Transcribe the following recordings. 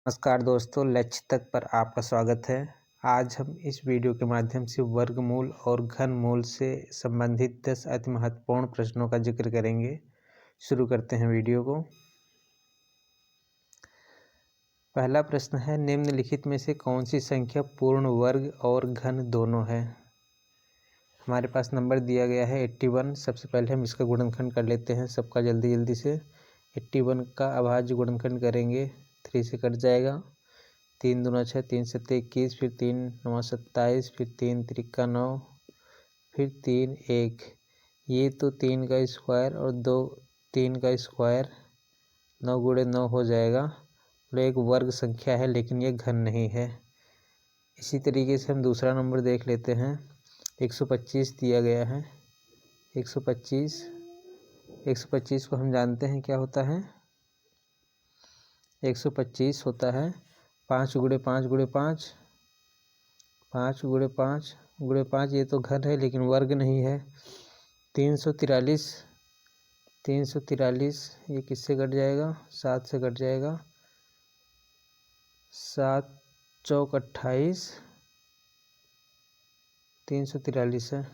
नमस्कार दोस्तों, लक्ष्य तक पर आपका स्वागत है। आज हम इस वीडियो के माध्यम से वर्गमूल और घनमूल से संबंधित 10 अति महत्वपूर्ण प्रश्नों का जिक्र करेंगे। शुरू करते हैं वीडियो को। पहला प्रश्न है, निम्नलिखित में से कौन सी संख्या पूर्ण वर्ग और घन दोनों है। हमारे पास नंबर दिया गया है 81। सबसे पहले हम इसका गुणनखंड कर लेते हैं सबका जल्दी से। 81 का अभाज्य गुणनखंड करेंगे, 3 से कट जाएगा। 3 दूना 6, 3 सत्ते 21, फिर 3 9 27, फिर 3 त्रिका 9, फिर 3 1। ये तो 3 का स्क्वायर और 2 3 का स्क्वायर, 9 गुणे 9 हो जाएगा। तो एक वर्ग संख्या है लेकिन ये घन नहीं है। इसी तरीके से हम दूसरा नंबर देख लेते हैं। 125 दिया गया है। 125 को हम जानते हैं क्या होता है। 125 होता है 5 गुणे 5 गुणे 5, 5 गुणे 5 गुणे 5। ये तो घन है लेकिन वर्ग नहीं है। 343 ये किससे कट जाएगा, 7 से कट जाएगा। 7 चौक 28, 343 है।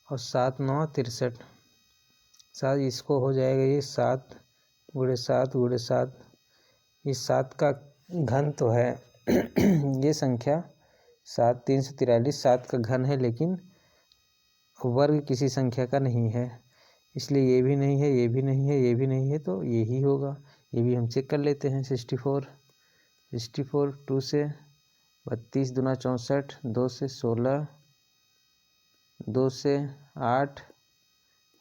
और 7 9 63, 7 इसको हो जाएगा ये 7 गुणे 7 गुणे 7। इस 7 का घन तो है ये संख्या 7 343 7 का घन है लेकिन वर्ग किसी संख्या का नहीं है। इसलिए ये भी नहीं है, ये भी नहीं है, ये भी नहीं है, तो यही होगा। ये भी हम चेक कर लेते हैं। 64 2 से 32 दूना 64, 2 से 16, 2 से 8,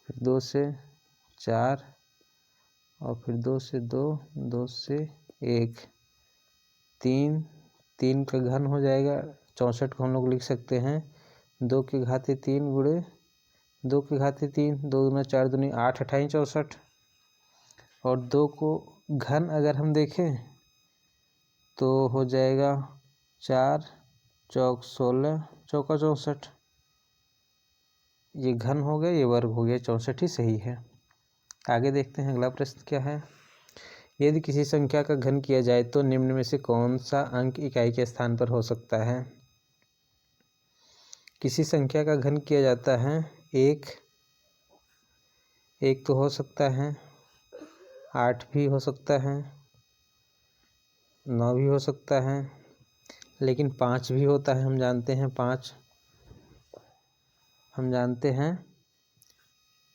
फिर 2 से 4, और फिर 2 से 2, 2 से 1, 3 का घन हो जाएगा। 64 को हम लोग लिख सकते हैं 2 के घाते 3 गुणे 2 के घाते 3, 2 दूना 4 दूनी 8 28 64। और 2 को घन अगर हम देखें तो हो जाएगा 4 चौक 16 चौका 64। ये घन हो गया, ये वर्ग हो गया, 64 ही सही है। आगे देखते हैं अगला प्रश्न क्या है। यदि किसी संख्या का घन किया जाए तो निम्न में से कौन सा अंक इकाई के स्थान पर हो सकता है। किसी संख्या का घन किया जाता है, एक तो हो सकता है, 8 भी हो सकता है, 9 भी हो सकता है, लेकिन 5 भी होता है। हम जानते हैं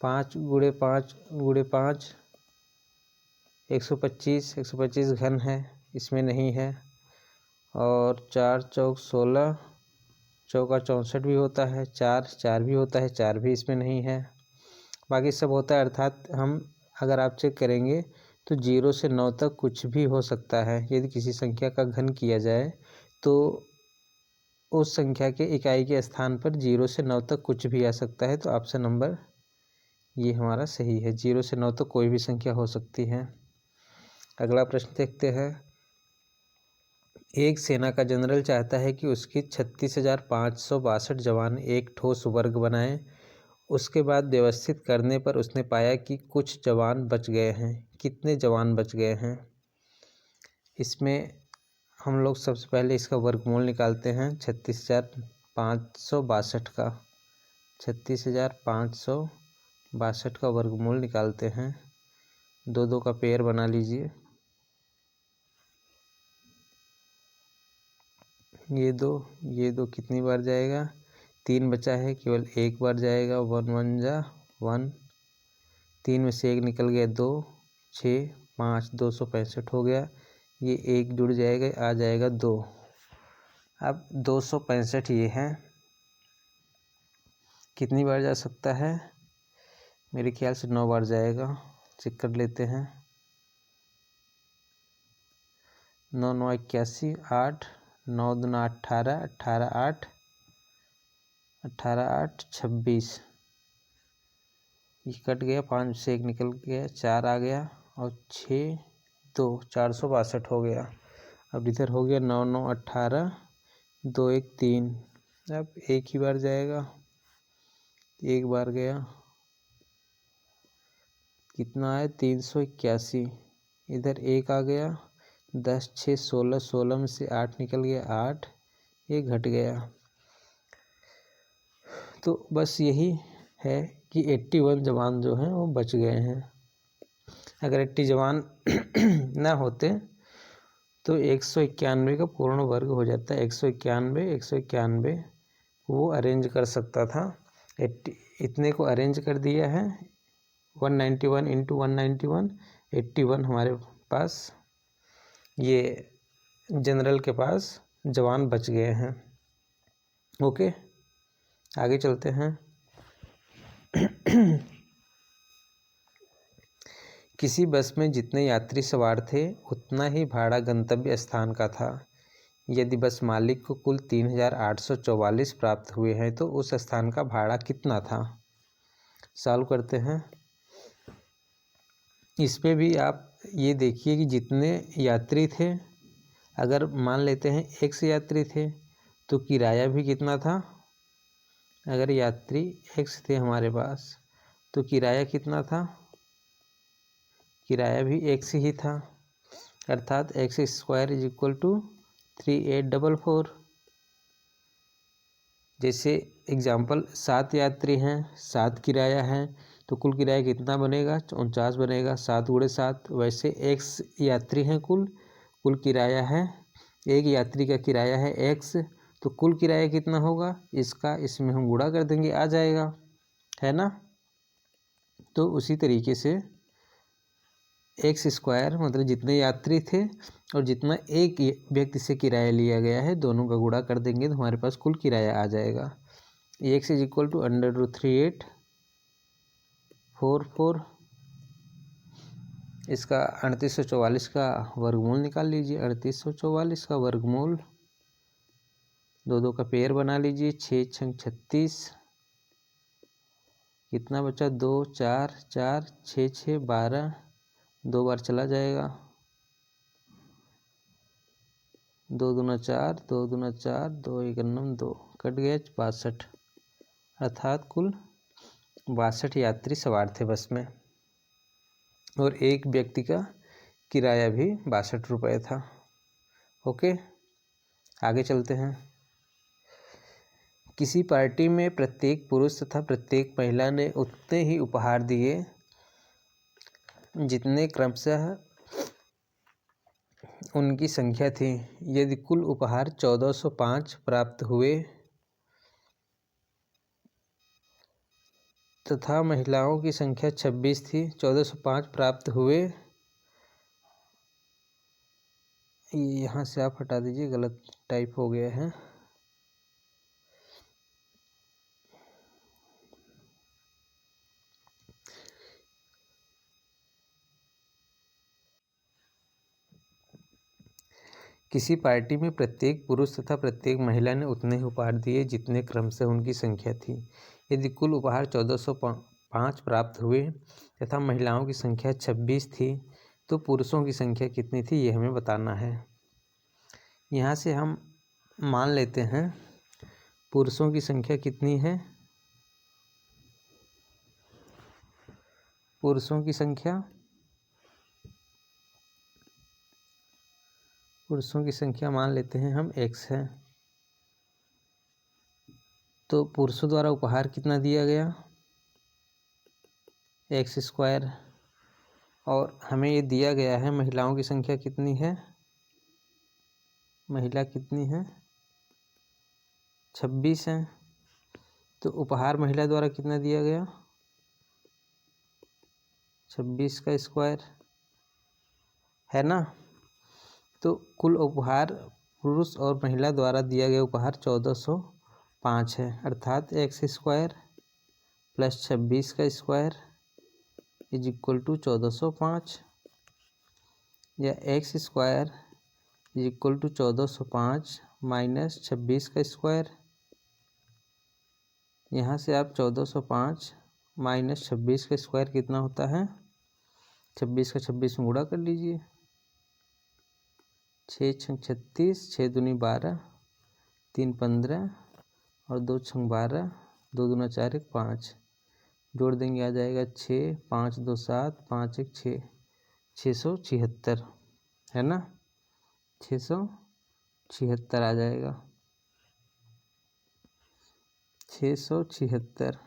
5 गुणे 5 गुणे 5 125 घन है, इसमें नहीं है। और 4 चौक 16 चौका 64 भी होता है, 4 भी होता है, 4 भी इसमें नहीं है। बाकी सब होता है, अर्थात हम अगर आप चेक करेंगे तो 0 से 9 तक कुछ भी हो सकता है। यदि किसी संख्या का घन किया जाए तो उस संख्या के इकाई के स्थान पर 0 से 9 तक कुछ भी आ सकता है। तो ऑप्शन नंबर ये हमारा सही है। 0 से 9 तक कोई भी संख्या हो सकती है। अगला प्रश्न देखते हैं। एक सेना का जनरल चाहता है कि उसकी 36,562 जवान एक ठोस वर्ग बनाएं। उसके बाद व्यवस्थित करने पर उसने पाया कि कुछ जवान बच गए हैं। कितने जवान बच गए हैं। इसमें हम लोग सबसे पहले इसका वर्गमूल निकालते हैं 36,562 का। 36,562 का वर्गमूल निकालते हैं। 2 2 का पेयर बना लीजिए। ये दो कितनी बार जाएगा, 3 बचा है, केवल एक बार जाएगा। 1 1 जा 1, 3 में से 1 निकल गया 2, 6 5, 265 हो गया। ये 1 जुड़ जाएगा, आ जाएगा 2। अब 265 ये है, कितनी बार जा सकता है। मेरे ख्याल से 9 बार जाएगा। चेक कर लेते हैं। 9 9 81, 8 9 दूना 18, 18 8 26। ये कट गया, 5 से 1 निकल गया, 4 आ गया, और 6 2 462 हो गया। अब इधर हो गया 9 9 18, 2 1 3। अब एक ही बार जाएगा, एक बार गया, कितना है 381। इधर 1 आ गया, 10 6 16, 16 में से 8 निकल गया, 8 ये घट गया। तो बस यही है कि 81 जवान जो हैं वो बच गए हैं। अगर 80 जवान ना होते तो 191 का पूर्ण वर्ग हो जाता है। 191 वो अरेंज कर सकता था। 80 इतने को अरेंज कर दिया है। 191 इंटू 191, 81 हमारे पास ये जनरल के पास जवान बच गए हैं। ओके, आगे चलते हैं। किसी बस में जितने यात्री सवार थे उतना ही भाड़ा गंतव्य स्थान का था। यदि बस मालिक को कुल 3844 प्राप्त हुए हैं तो उस स्थान का भाड़ा कितना था। सॉल्व करते हैं। इस पे भी आप ये देखिए कि जितने यात्री थे, अगर मान लेते हैं x यात्री थे तो किराया भी कितना था। अगर यात्री x थे हमारे पास तो किराया कितना था, किराया भी x ही था, अर्थात x² = 3844। जैसे एग्जाम्पल 7 यात्री हैं, 7 किराया है तो कुल किराया कितना बनेगा, 49 बनेगा, 7 × 7। वैसे x यात्री हैं, कुल किराया है, एक यात्री का किराया है x, तो कुल किराया कितना होगा इसका, इसमें हम गुणा कर देंगे, आ जाएगा, है ना। तो उसी तरीके से x² मतलब जितने यात्री थे और जितना एक व्यक्ति से किराया लिया गया है दोनों का गुणा कर देंगे तो हमारे पास कुल किराया आ जाएगा। x = √3844। इसका 3844 का वर्गमूल निकाल लीजिए। 3844 का वर्गमूल 2 का पेयर बना लीजिए। 6 × 36 कितना बचा, 2 4 4 6 6 12, 2 बार चला जाएगा, 2 दूना 4, 2 दूना 4, 2 × 9 2, कट गया 62। अर्थात कुल 62 यात्री सवार थे बस में और एक व्यक्ति का किराया भी 62 रुपये था। ओके, आगे चलते हैं। किसी पार्टी में प्रत्येक पुरुष तथा प्रत्येक महिला ने उतने ही उपहार दिए जितने क्रमशः उनकी संख्या थी। यदि कुल उपहार 1405 प्राप्त हुए तथा महिलाओं की संख्या 26 थी, 1405 प्राप्त हुए, यहाँ से आप हटा दीजिए, गलत टाइप हो गया है। किसी पार्टी में प्रत्येक पुरुष तथा प्रत्येक महिला ने उतने ही उपहार दिए जितने क्रमशः उनकी संख्या थी। यदि कुल उपहार 1405 प्राप्त हुए तथा महिलाओं की संख्या 26 थी तो पुरुषों की संख्या कितनी थी, ये हमें बताना है। यहाँ से हम मान लेते हैं पुरुषों की संख्या कितनी है, पुरुषों की संख्या मान लेते हैं हम x है। तो पुरुषों द्वारा उपहार कितना दिया गया, x², और हमें ये दिया गया है महिलाओं की संख्या कितनी है, महिला कितनी है, 26 है। तो उपहार महिला द्वारा कितना दिया गया, 26 का स्क्वायर, है ना। तो कुल उपहार पुरुष और महिला द्वारा दिया गया उपहार 1405 है, अर्थात x² + 26 का स्क्वायर = 1405, या x² = 1405 - 26 का स्क्वायर। यहाँ से आप 1405 - 26 का स्क्वायर कितना होता है, 26 का 26 में गुणा कर लीजिए। 6 × 36, 6 दूनी 12, 3 15 और 2 × 12, 2 दूना 4 1 5, जोड़ देंगे आ जाएगा 6, 5 2 7, 5 1 6, 676, है ना। 676 आ जाएगा। 676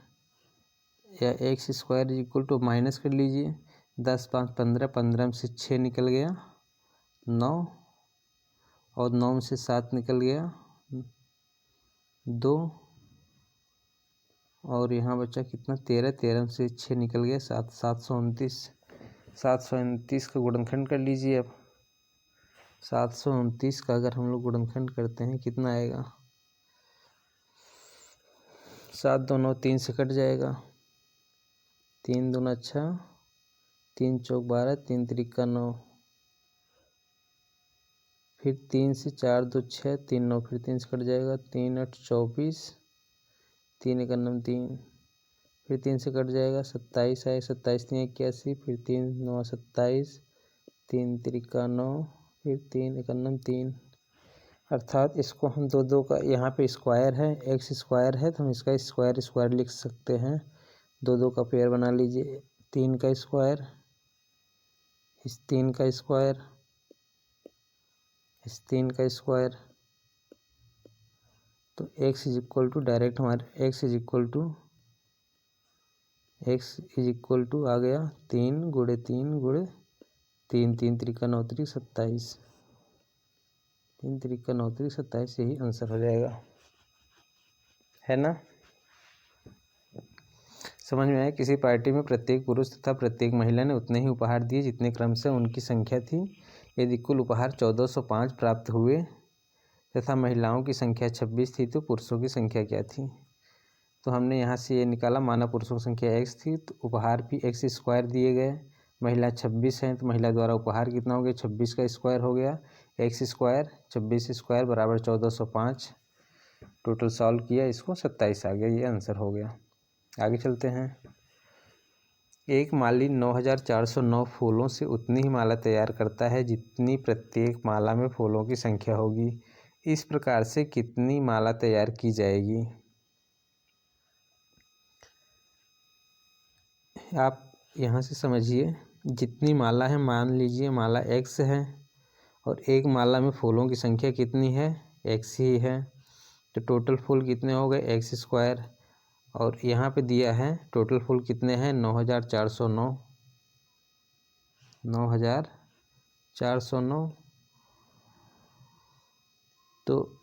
या x square equal to minus कर लीजिए, 10 5 15, 15 में से 6 निकल गया 9, और 9 में से 7 निकल गया 2, और यहाँ बचा कितना 13, 13 में से 6 निकल गया 7, 729। 729 का गुणनखंड कर लीजिए। अब 729 का अगर हम लोग गुणनखंड करते हैं कितना आएगा, 7 2 9 3 से कट जाएगा, 3 दूना अच्छा, 3 चौक 12, 3 त्रिका 9, फिर 3 से 4 2 6, 3 9, फिर 3 से कट जाएगा, 3 8 24, 3 1 9 3, फिर 3 से कट जाएगा, 27 आए, 27 3 81, फिर 3 9 27, 3 त्रिका 9, फिर 3 1 9 3। अर्थात इसको हम दो का, यहाँ पे स्क्वायर है, एक्स स्क्वायर है तो हम इसका स्क्वायर स्क्वायर लिख सकते हैं। दो का पेयर बना लीजिए, 3 का स्क्वायर, इस 3 का स्क्वायर, इस 3 का स्क्वायर, तो x is equal to direct हमारे x इज इक्वल टू आ गया 3 गुणे 3 गुणे 3, 3 त्रिका 9 त्रिक 27, 3 त्रिका 9 त्रिक 27, यही आंसर हो जाएगा, है ना। समझ में आया। किसी पार्टी में प्रत्येक पुरुष तथा प्रत्येक महिला ने उतने ही उपहार दिए जितने क्रम से उनकी संख्या थी। यदि कुल उपहार 1405 प्राप्त हुए तथा महिलाओं की संख्या 26 थी तो पुरुषों की संख्या क्या थी। तो हमने यहाँ से ये निकाला, माना पुरुषों की संख्या x थी तो उपहार भी x स्क्वायर दिए गए, महिला 26 हैं तो महिला द्वारा उपहार कितना हो गया, 26 का स्क्वायर हो गया, x स्क्वायर 26 स्क्वायर बराबर 1405। टोटल सॉल्व किया, इसको 27 आ गया, ये आंसर हो गया। आगे चलते हैं। एक माली 9409 फूलों से उतनी ही माला तैयार करता है जितनी प्रत्येक माला में फूलों की संख्या होगी। इस प्रकार से कितनी माला तैयार की जाएगी। आप यहाँ से समझिए, जितनी माला है, मान लीजिए माला x है और एक माला में फूलों की संख्या कितनी है, x ही है, तो टोटल फूल कितने हो गए, x स्क्वायर, और यहाँ पे दिया है टोटल फूल कितने हैं, 9409, 9409। तो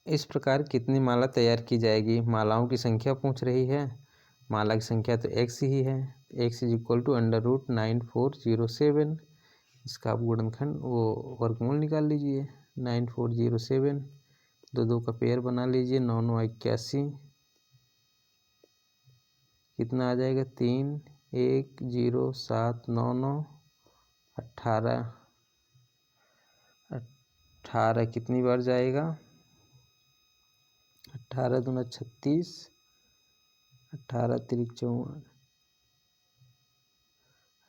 इस प्रकार कितनी माला तैयार की जाएगी, मालाओं की संख्या पूछ रही है, माला की संख्या तो x ही है, x इज इक्वल टू √9407। इसका आप गुणनखंड वो वर्गमूल निकाल लीजिए, 9407, दो का पेयर बना लीजिए, 9 9 81, कितना आ जाएगा, 3 1 0 7 9 9 18, 18 कितनी बार जाएगा, 18 दूना 36, 18 तिरिक 54,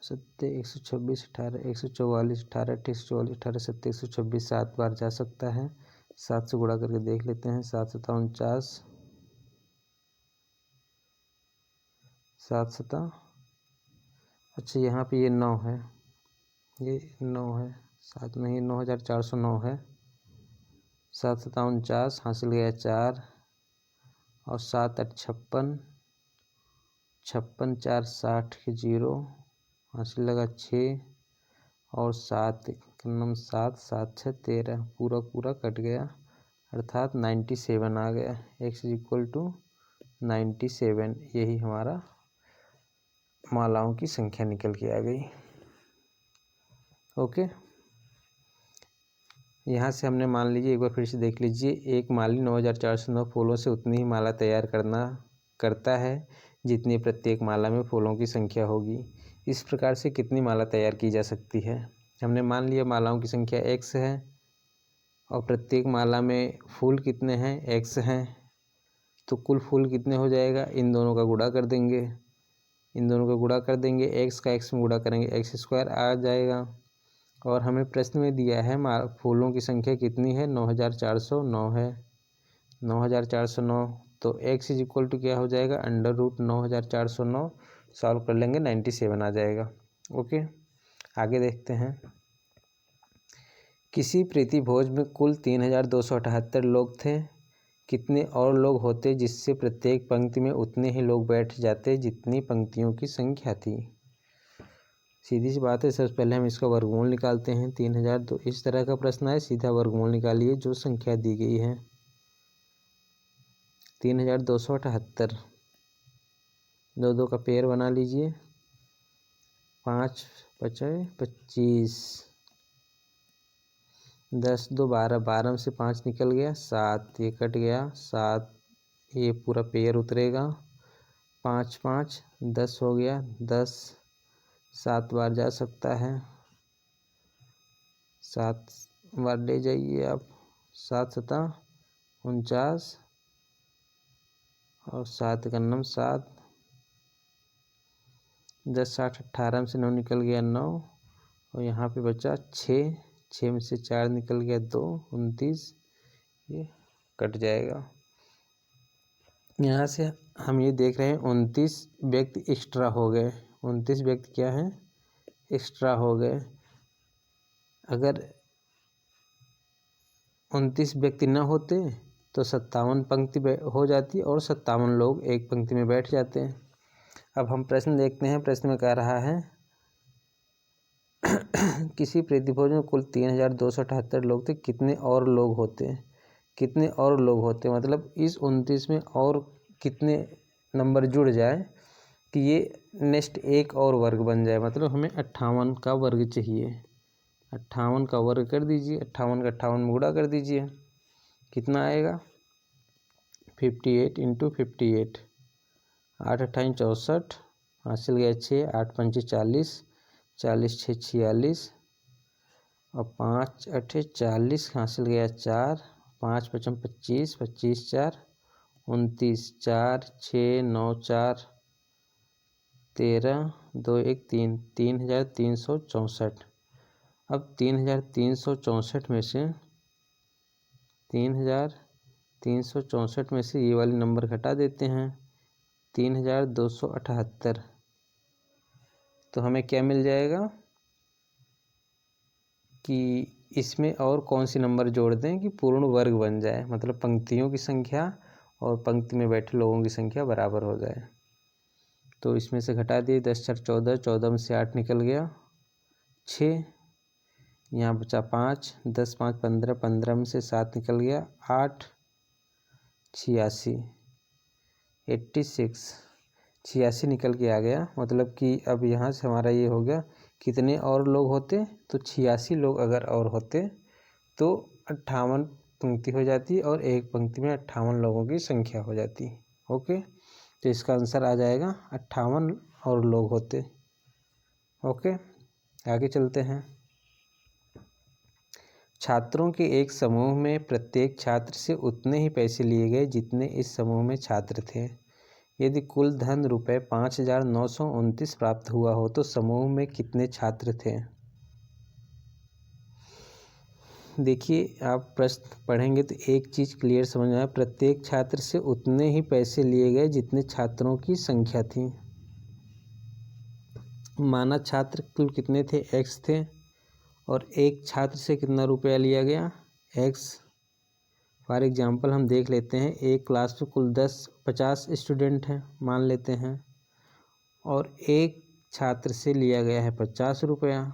7 126, 18 144, 18 28 144, 18 7 126, 7 बार जा सकता है। 7 से गुणा करके देख लेते हैं, 7 7 49, 7 7, अच्छा यहाँ पे ये 9 है, ये 9 है, 7 नहीं, 9409 है, 7 7 49, हासिल गया 4, और 7 8 56, 56 4 60 के 0, हासिल लगा 6, और 7 नम 7 7 6 13, पूरा पूरा कट गया, अर्थात 97 आ गया। x इज इक्वल टू 97, यही हमारा मालाओं की संख्या निकल के आ गई। ओके, यहाँ से हमने मान लीजिए, एक बार फिर से देख लीजिए, एक माली 9409 फूलों से उतनी ही माला तैयार करता है जितनी प्रत्येक माला में फूलों की संख्या होगी। इस प्रकार से कितनी माला तैयार की जा सकती है। हमने मान लिया मालाओं की संख्या x है और प्रत्येक माला में फूल कितने हैं, x हैं, तो कुल फूल कितने हो जाएगा, इन दोनों का गुणा कर देंगे, इन दोनों का गुणा कर देंगे, x का x में गुणा करेंगे, x स्क्वायर आ जाएगा। और हमें प्रश्न में दिया है फूलों की संख्या कितनी है, 9409 है, 9409, तो x इज इक्वल टू क्या हो जाएगा, √9409, सॉल्व कर लेंगे 97 आ जाएगा। ओके, आगे देखते हैं। किसी प्रीति भोज में कुल 3278 लोग थे। कितने और लोग होते जिससे प्रत्येक पंक्ति में उतने ही लोग बैठ जाते जितनी पंक्तियों की संख्या थी। सीधी सी बात है, सबसे पहले हम इसका वर्गमूल निकालते हैं। 3002 इस तरह का प्रश्न है, सीधा वर्गमूल निकालिए जो संख्या दी गई है। 3278 दो दो का पेयर बना लीजिए। 5 5 25, 10 2 12, 12 में से 5 निकल गया, 7 ये कट गया, 7 ये पूरा पेयर उतरेगा, 5 5 10 हो गया, 10 7 बार जा सकता है, 7 बार ले जाइए आप, 7 7 49 और 7 का नम 7, 10 8 18 में से 9 निकल गया 9 और यहाँ पे बचा 6, 6 में से 4 निकल गया 2, 29 ये कट जाएगा। यहाँ से हम ये देख रहे हैं 29 व्यक्ति एक्स्ट्रा हो गए। 29 व्यक्ति क्या हैं? एक्स्ट्रा हो गए। अगर 29 व्यक्ति न होते तो 57 पंक्ति हो जाती और 57 लोग एक पंक्ति में बैठ जाते हैं। अब हम प्रश्न देखते हैं। प्रश्न में कह रहा है किसी प्रतिभोज में कुल 3278 लोग थे, कितने और लोग होते? कितने और लोग होते मतलब इस 29 में और कितने नंबर जुड़ जाए कि ये नेक्स्ट एक और वर्ग बन जाए। मतलब हमें 58 का वर्ग चाहिए। 58 का वर्ग कर दीजिए, 58 का 58 में गुणा कर दीजिए, कितना आएगा? 58 इंटू 58, 8 28 64, हासिल गया 6, 8 5 40, 40 6 46 और 5 8 40, हासिल गया 4, 5 5 25, 25 4 29, 4 6 9 4 13 2 1 3, 3364। अब 3364 में से 3364 में से ये वाले नंबर घटा देते हैं, 3278। तो हमें क्या मिल जाएगा कि इसमें और कौन सी नंबर जोड़ दें कि पूर्ण वर्ग बन जाए, मतलब पंक्तियों की संख्या और पंक्ति में बैठे लोगों की संख्या बराबर हो जाए। तो इसमें से घटा दिए, 10 4 14, 14 में से 8 निकल गया 6, यहाँ बचा 5, 10 5 15, 15 में से 7 निकल गया 8, 86 86 86 निकल के आ गया। मतलब कि अब यहाँ से हमारा ये हो गया, कितने और लोग होते तो 86 लोग अगर और होते तो 58 पंक्ति हो जाती और एक पंक्ति में 58 लोगों की संख्या हो जाती। ओके, तो इसका आंसर आ जाएगा 58 और लोग होते। ओके, आगे चलते हैं। छात्रों के एक समूह में प्रत्येक छात्र से उतने ही पैसे लिए गए जितने इस समूह में छात्र थे। यदि कुल धन रुपये 5929 प्राप्त हुआ हो तो समूह में कितने छात्र थे? देखिए, आप प्रश्न पढ़ेंगे तो एक चीज़ क्लियर समझ में आए, प्रत्येक छात्र से उतने ही पैसे लिए गए जितने छात्रों की संख्या थी। माना छात्र कुल कितने थे? x थे और एक छात्र से कितना रुपया लिया गया? x। फॉर एग्जांपल हम देख लेते हैं, एक क्लास में कुल 50 स्टूडेंट हैं मान लेते हैं और एक छात्र से लिया गया है 50 रुपया,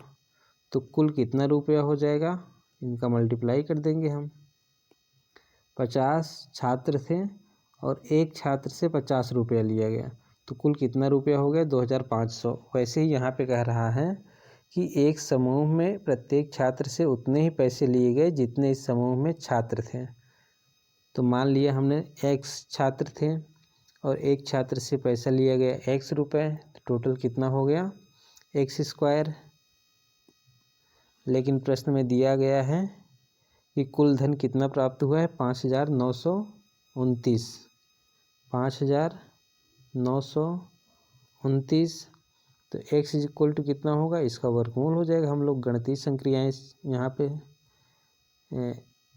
तो कुल कितना रुपया हो जाएगा? इनका मल्टीप्लाई कर देंगे हम। 50 छात्र थे और एक छात्र से 50 रुपया लिया गया, तो कुल कितना रुपया हो गया? 2500। वैसे ही यहाँ पे कह रहा है कि एक समूह में प्रत्येक छात्र से उतने ही पैसे लिए गए जितने इस समूह में छात्र थे। तो मान लिया हमने x छात्र थे और एक छात्र से पैसा लिया गया x रुपये, तो टोटल कितना हो गया? x²। लेकिन प्रश्न में दिया गया है कि कुल धन कितना प्राप्त हुआ है? 5929। 5929, तो x इक्वल टू कितना होगा? इसका वर्गमूल हो जाएगा। हम लोग गणितीय संक्रियाएँ यहाँ पे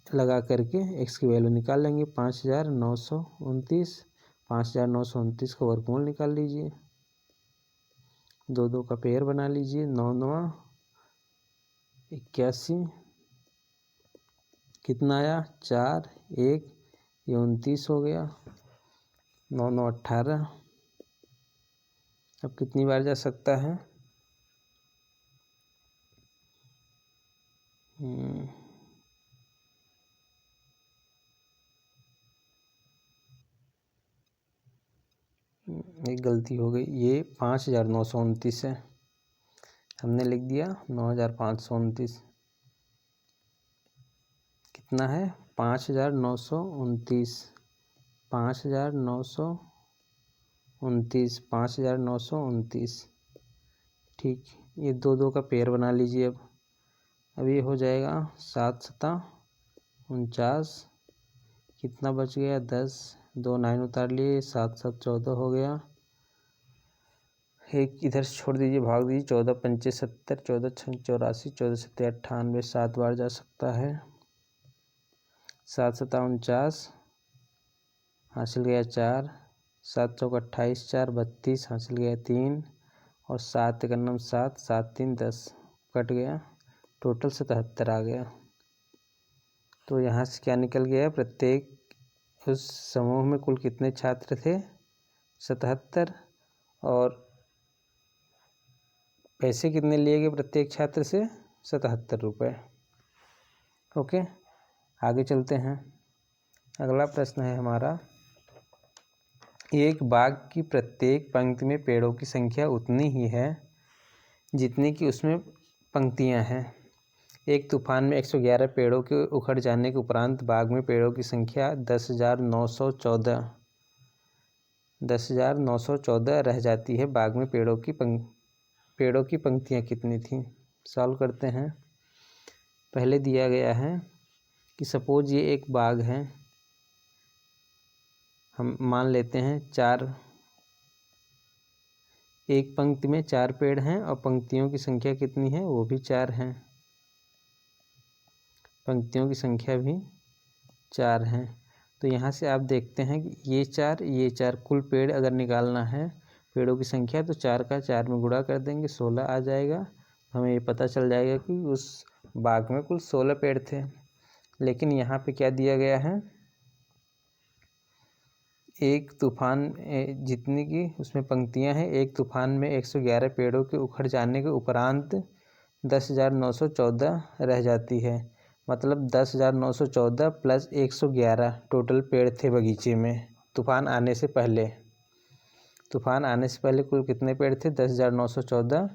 लगा करके x की वैल्यू निकाल लेंगे। 5929, 5929 का वर्गमूल निकाल लीजिए, दो का पेयर बना लीजिए, 9 9 81 कितना आया 4 1, ये 29 हो गया। 9 9 18। अब कितनी बार जा सकता है? एक गलती हो गई, ये 5929 है, हमने लिख दिया 9529। कितना है? 5929, 5929, 5929। ठीक, ये 2 2 का पेयर बना लीजिए। अब ये हो जाएगा 7 7 49। कितना बच गया? 10, 2 9 उतार लिए, 7 7 14 हो गया। एक इधर से छोड़ दीजिए, भाग दीजिए। 14 पंचे 70, 14 छंग 84, 14 सत्ते 98, 7 बार जा सकता है। 7 7 49, हासिल गया 4, 7 चौक 28, 4 32, हासिल गया 3, और 7 1 9 7, 7 3 10, कट गया। टोटल 77 आ गया। तो यहाँ से क्या निकल गया? प्रत्येक उस समूह में कुल कितने छात्र थे? 77। और पैसे कितने लिए गए प्रत्येक छात्र से? 77 रुपये। ओके, आगे चलते हैं। अगला प्रश्न है हमारा, एक बाग की प्रत्येक पंक्ति में पेड़ों की संख्या उतनी ही है जितनी कि उसमें पंक्तियां हैं। एक तूफान में 111 पेड़ों के उखड़ जाने के उपरांत बाग में पेड़ों की संख्या 10,914 रह जाती है। बाग में पेड़ों की पंक्तियां कितनी थीं? सॉल्व करते हैं। पहले दिया गया है कि सपोज ये एक बाग है, हम मान लेते हैं 4, एक पंक्ति में 4 पेड़ हैं और पंक्तियों की संख्या कितनी है? वो भी 4 हैं। पंक्तियों की संख्या भी 4 हैं। तो यहाँ से आप देखते हैं कि ये 4 कुल पेड़ अगर निकालना है पेड़ों की संख्या, तो 4 का 4 में गुणा कर देंगे, 16 आ जाएगा। हमें ये पता चल जाएगा कि उस बाग में कुल 16 पेड़ थे। लेकिन यहाँ पे क्या दिया गया है? एक तूफान जितनी की उसमें पंक्तियां हैं, एक तूफान में 111 पेड़ों के उखड़ जाने के उपरांत 10,914 रह जाती है। मतलब 10,914 प्लस 111 टोटल पेड़ थे बगीचे में तूफान आने से पहले। तूफान आने से पहले कुल कितने पेड़ थे? 10,914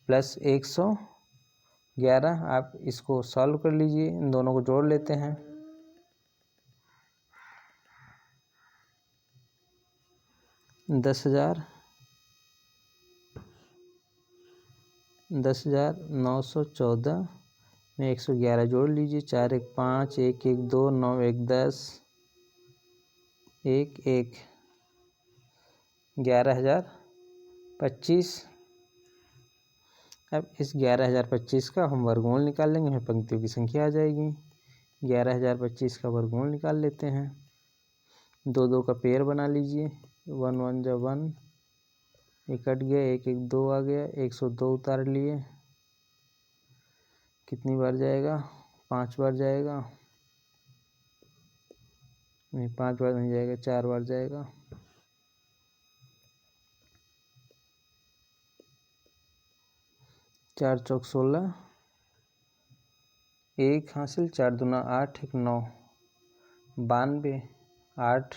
प्लस 111। आप इसको सॉल्व कर लीजिए, इन दोनों को जोड़ लेते हैं। 10,914 में 111 जोड़ लीजिए। 4 1 5, 1 1 2, 9 1 10, 1 1, 11,025। अब इस 11,025 का हम वर्गमूल निकाल लेंगे, हमें पंक्तियों की संख्या आ जाएगी। 11,025 का वर्गमूल निकाल लेते हैं। 2 2 का पेयर बना लीजिए। 1 1 जा 1, ये कट गया, 1 1 2 आ गया, 102 उतार लिए। कितनी बार जाएगा? 5 बार जाएगा। नहीं, 5 बार नहीं जाएगा, 4 बार जाएगा। 4 चौक 16, 1 हासिल, 4 दूना 8, 1 9, 92, 8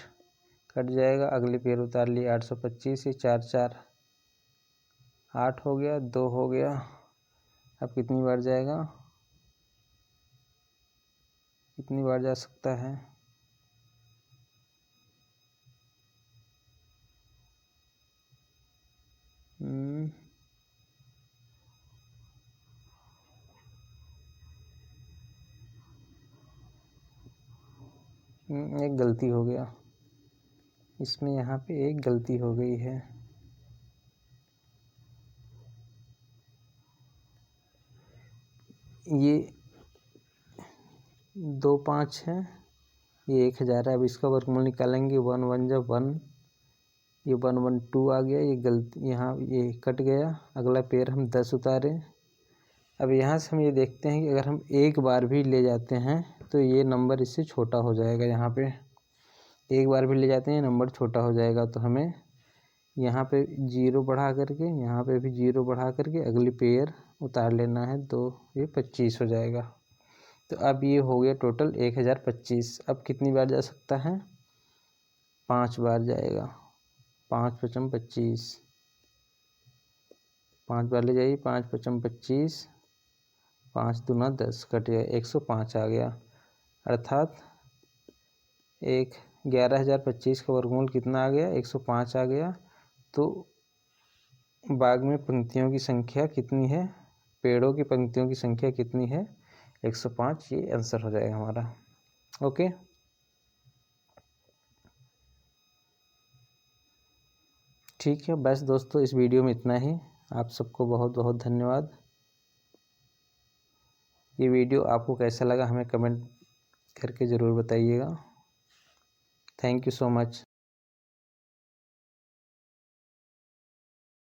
कट जाएगा, अगले पेड़ उतार लिए। 825, ये 4 4 8 हो गया, 2 हो गया। अब कितनी बार जाएगा? कितनी बार जा सकता है? एक गलती हो गया इसमें, यहाँ पे एक गलती हो गई है। ये 2 5 है, ये 1,000 है। अब इसका वर्गमूल निकालेंगे। 1 1 जब 1, ये 1 1 2 आ गया, ये गलती यहाँ ये कट गया। अगला पेड़ हम 10 उतारे। अब यहाँ से हम ये देखते हैं कि अगर हम एक बार भी ले जाते हैं तो ये नंबर इससे छोटा हो जाएगा। यहाँ पे एक बार भी ले जाते हैं नंबर छोटा हो जाएगा, तो हमें यहाँ पे 0 बढ़ा करके, यहाँ पे भी 0 बढ़ा करके अगली पेयर उतार लेना है, तो ये 25 हो जाएगा। तो अब ये हो गया टोटल 1025। अब कितनी बार जा सकता है? 5 बार जाएगा। 5 पचम 25, 5 बार ले जाइए। 5 पचम 25, 5 दूना 10, कट गया, 105 आ गया। अर्थात 11,025 का वर्गमूल कितना आ गया? 105 आ गया। तो बाग में पंक्तियों की संख्या कितनी है? पेड़ों की पंक्तियों की संख्या कितनी है? 105। ये आंसर हो जाएगा हमारा। ओके, ठीक है। बस दोस्तों, इस वीडियो में इतना ही। आप सबको बहुत बहुत धन्यवाद। ये वीडियो आपको कैसा लगा हमें कमेंट करके ज़रूर बताइएगा। Thank you so much.